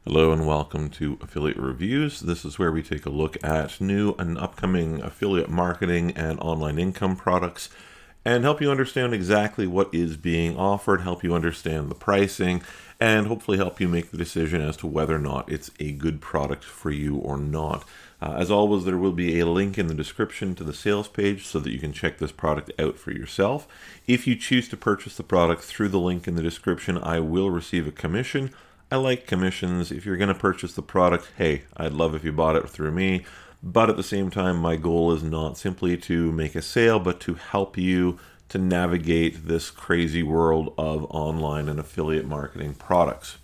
Hello and welcome to Affiliate Reviews. This is where we take a look at new and upcoming affiliate marketing and online income products and help you understand exactly what is being offered, help you understand the pricing, and hopefully help you make the decision as to whether or not it's a good product for you or not. As always, there will be a link in the description to the sales page so that you can check this product out for yourself. If you choose to purchase the product through the link in the description, I will receive a commission. I like commissions. If you're going to purchase the product, hey, I'd love if you bought it through me. But at the same time, my goal is not simply to make a sale, but to help you to navigate this crazy world of online and affiliate marketing products.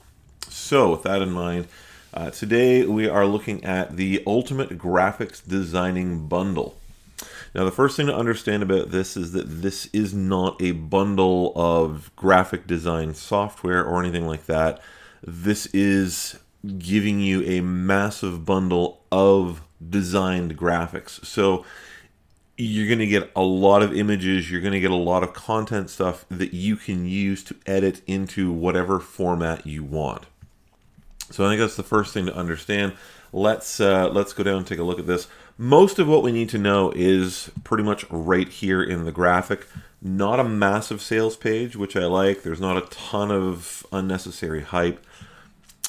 So with that in mind, today we are looking at the Ultimate Graphics Designing Bundle. Now, the first thing to understand about this is that this is not a bundle of graphic design software or anything like that. This is giving you a massive bundle of designed graphics. So you're going to get a lot of images, you're going to get a lot of content stuff that you can use to edit into whatever format you want. So I think that's the first thing to understand. Let's go down and take a look at this. Most of what we need to know is pretty much right here in the graphic. Not a massive sales page, which I like. There's not a ton of unnecessary hype.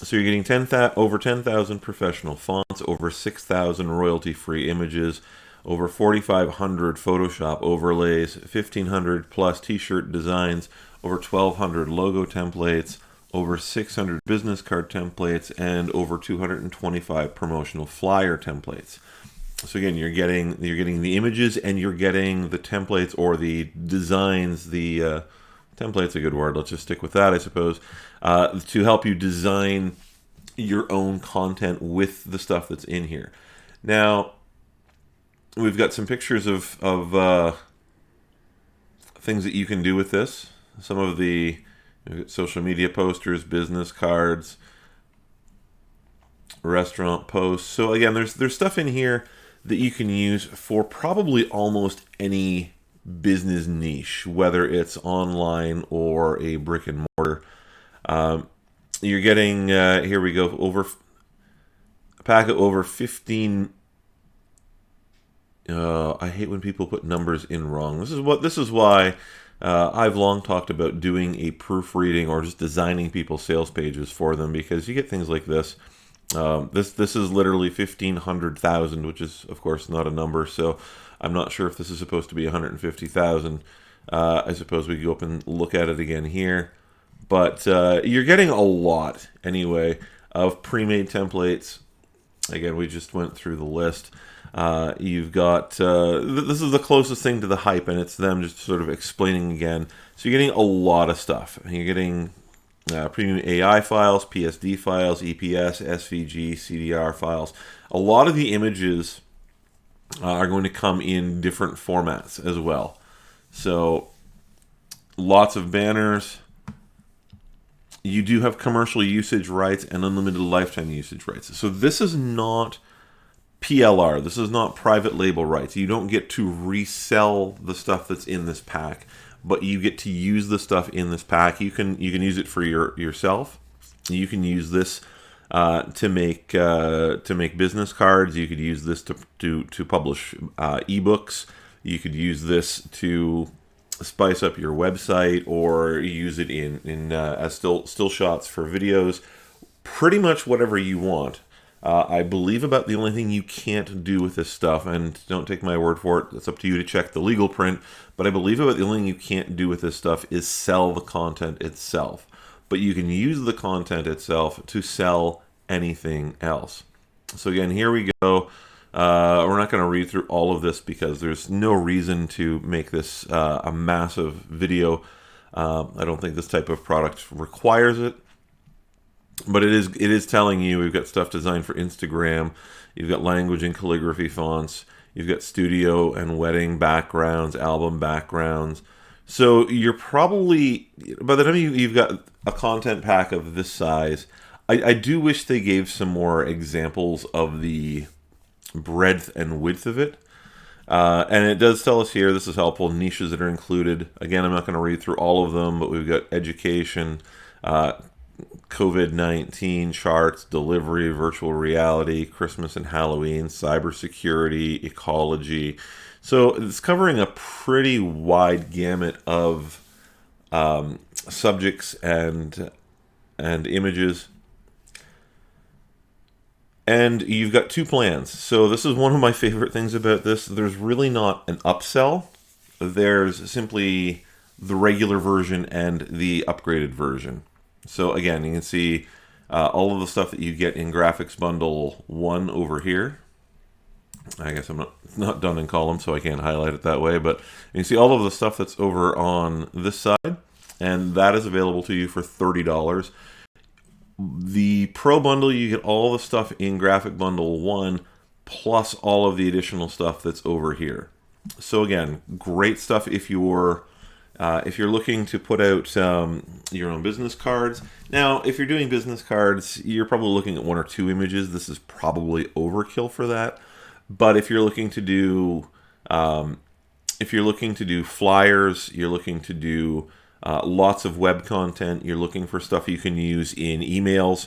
So you're getting over 10,000 professional fonts, over 6,000 royalty-free images, over 4,500 Photoshop overlays, 1,500 plus t-shirt designs, over 1,200 logo templates, over 600 business card templates, and over 225 promotional flyer templates. So again, you're getting the images and you're getting the templates or the designs. The template's a good word. Let's just stick with that, I suppose, to help you design your own content with the stuff that's in here. Now, we've got some pictures of things that you can do with this. Some of the social media posters, business cards, restaurant posts. So again, there's stuff in here that you can use for probably almost any business niche, whether it's online or a brick and mortar. You're getting here we go, over a pack of over 15. I hate when people put numbers in wrong. This is why I've long talked about doing a proofreading or just designing people's sales pages for them, because you get things like this. This is literally 1,500,000, which is of course not a number, so I'm not sure if this is supposed to be 150,000. I suppose we go up and look at it again here, but you're getting a lot anyway of pre-made templates. Again, we just went through the list. You've got this is the closest thing to the hype, and it's them just sort of explaining again. So you're getting a lot of stuff. You're getting premium AI files, PSD files, EPS, SVG, CDR files. A lot of the images are going to come in different formats as well. So lots of banners. You do have commercial usage rights and unlimited lifetime usage rights. So this is not PLR. This is not private label rights. You don't get to resell the stuff that's in this pack, but you get to use the stuff in this pack. You can use it for yourself. You can use this to make business cards. You could use this to publish ebooks. You could use this to spice up your website, or use it in as still shots for videos. Pretty much whatever you want. I believe about the only thing you can't do with this stuff, and don't take my word for it, it's up to you to check the legal print, but I believe about the only thing you can't do with this stuff is sell the content itself. But you can use the content itself to sell anything else. So again, here we go. We're not going to read through all of this because there's no reason to make this a massive video. I don't think this type of product requires it. But it is telling you we've got stuff designed for Instagram. You've got language and calligraphy fonts. You've got studio and wedding backgrounds, album backgrounds. So you're probably, by the time you've got a content pack of this size, I do wish they gave some more examples of the breadth and width of it. And it does tell us here, this is helpful, niches that are included. Again, I'm not going to read through all of them, but we've got education, COVID-19 charts, delivery, virtual reality, Christmas and Halloween, cybersecurity, ecology. So it's covering a pretty wide gamut of subjects and images. And you've got two plans. So this is one of my favorite things about this. There's really not an upsell. There's simply the regular version and the upgraded version. So again, you can see all of the stuff that you get in Graphics Bundle 1 over here. I guess I'm not done in column, so I can't highlight it that way. But you can see all of the stuff that's over on this side. And that is available to you for $30. The Pro Bundle, you get all the stuff in Graphic Bundle 1, plus all of the additional stuff that's over here. So again, great stuff if you're looking to put out your own business cards. Now, if you're doing business cards, you're probably looking at 1 or 2 images. This is probably overkill for that. But if you're looking to do flyers, you're looking to do lots of web content, you're looking for stuff you can use in emails,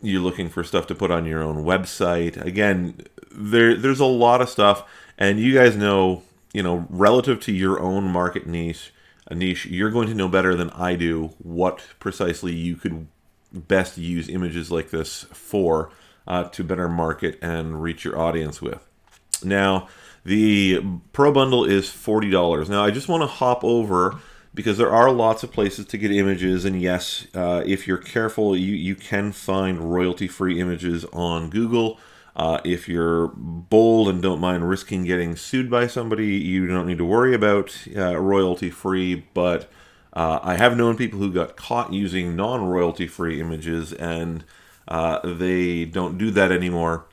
you're looking for stuff to put on your own website. Again, there's a lot of stuff, and you guys know, relative to your own market niche, you're going to know better than I do what precisely you could best use images like this for to better market and reach your audience with. Now, the Pro Bundle is $40. Now, I just want to hop over, because there are lots of places to get images, and yes, if you're careful, you can find royalty-free images on Google. If you're bold and don't mind risking getting sued by somebody, you don't need to worry about royalty-free, but I have known people who got caught using non-royalty-free images, and they don't do that anymore.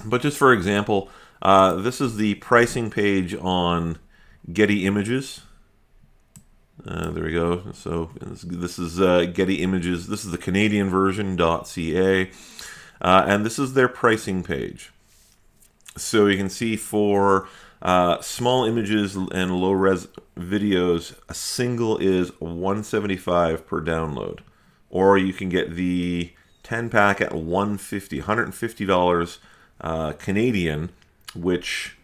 But just for example, this is the pricing page on Getty Images. There we go. So this is Getty Images. This is the Canadian version, .ca. And this is their pricing page. So you can see for small images and low-res videos, a single is $175 per download. Or you can get the 10-pack at $150 Canadian, which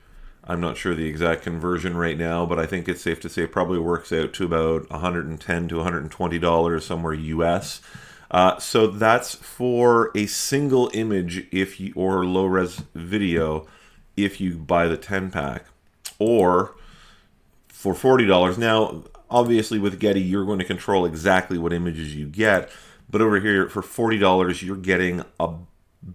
I'm not sure the exact conversion right now, but I think it's safe to say it probably works out to about $110 to $120 somewhere US. So that's for a single image or low-res video if you buy the 10-pack. Or for $40. Now, obviously with Getty, you're going to control exactly what images you get. But over here, for $40, you're getting a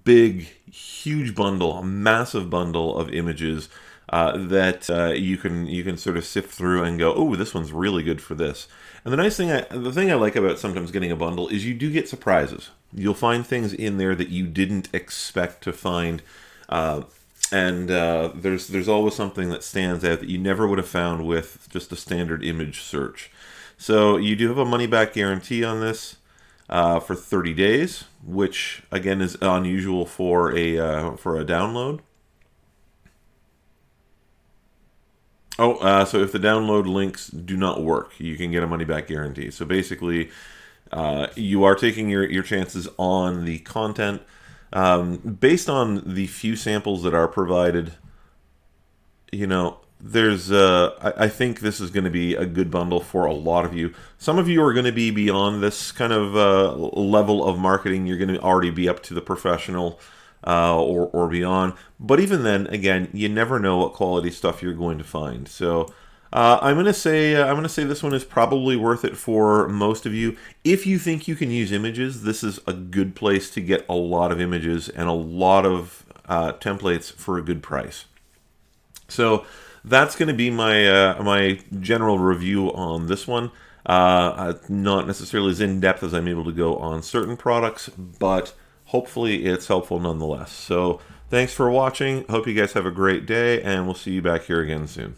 big, huge bundle, a massive bundle of images that you can sort of sift through and go, oh, this one's really good for this. And the thing I like about sometimes getting a bundle is you do get surprises. You'll find things in there that you didn't expect to find, and there's always something that stands out that you never would have found with just a standard image search. So you do have a money-back guarantee on this for 30 days, which again is unusual for a download. So if the download links do not work, you can get a money-back guarantee. So basically, you are taking your chances on the content. Based on the few samples that are provided, there's I think this is going to be a good bundle for a lot of you. Some of you are going to be beyond this kind of level of marketing. You're going to already be up to the professional or beyond. But even then, again, you never know what quality stuff you're going to find. So I'm going to say this one is probably worth it for most of you. If you think you can use images, this is a good place to get a lot of images and a lot of templates for a good price. So that's going to be my my general review on this one. Not necessarily as in-depth as I'm able to go on certain products, but hopefully it's helpful nonetheless. So thanks for watching. Hope you guys have a great day, and we'll see you back here again soon.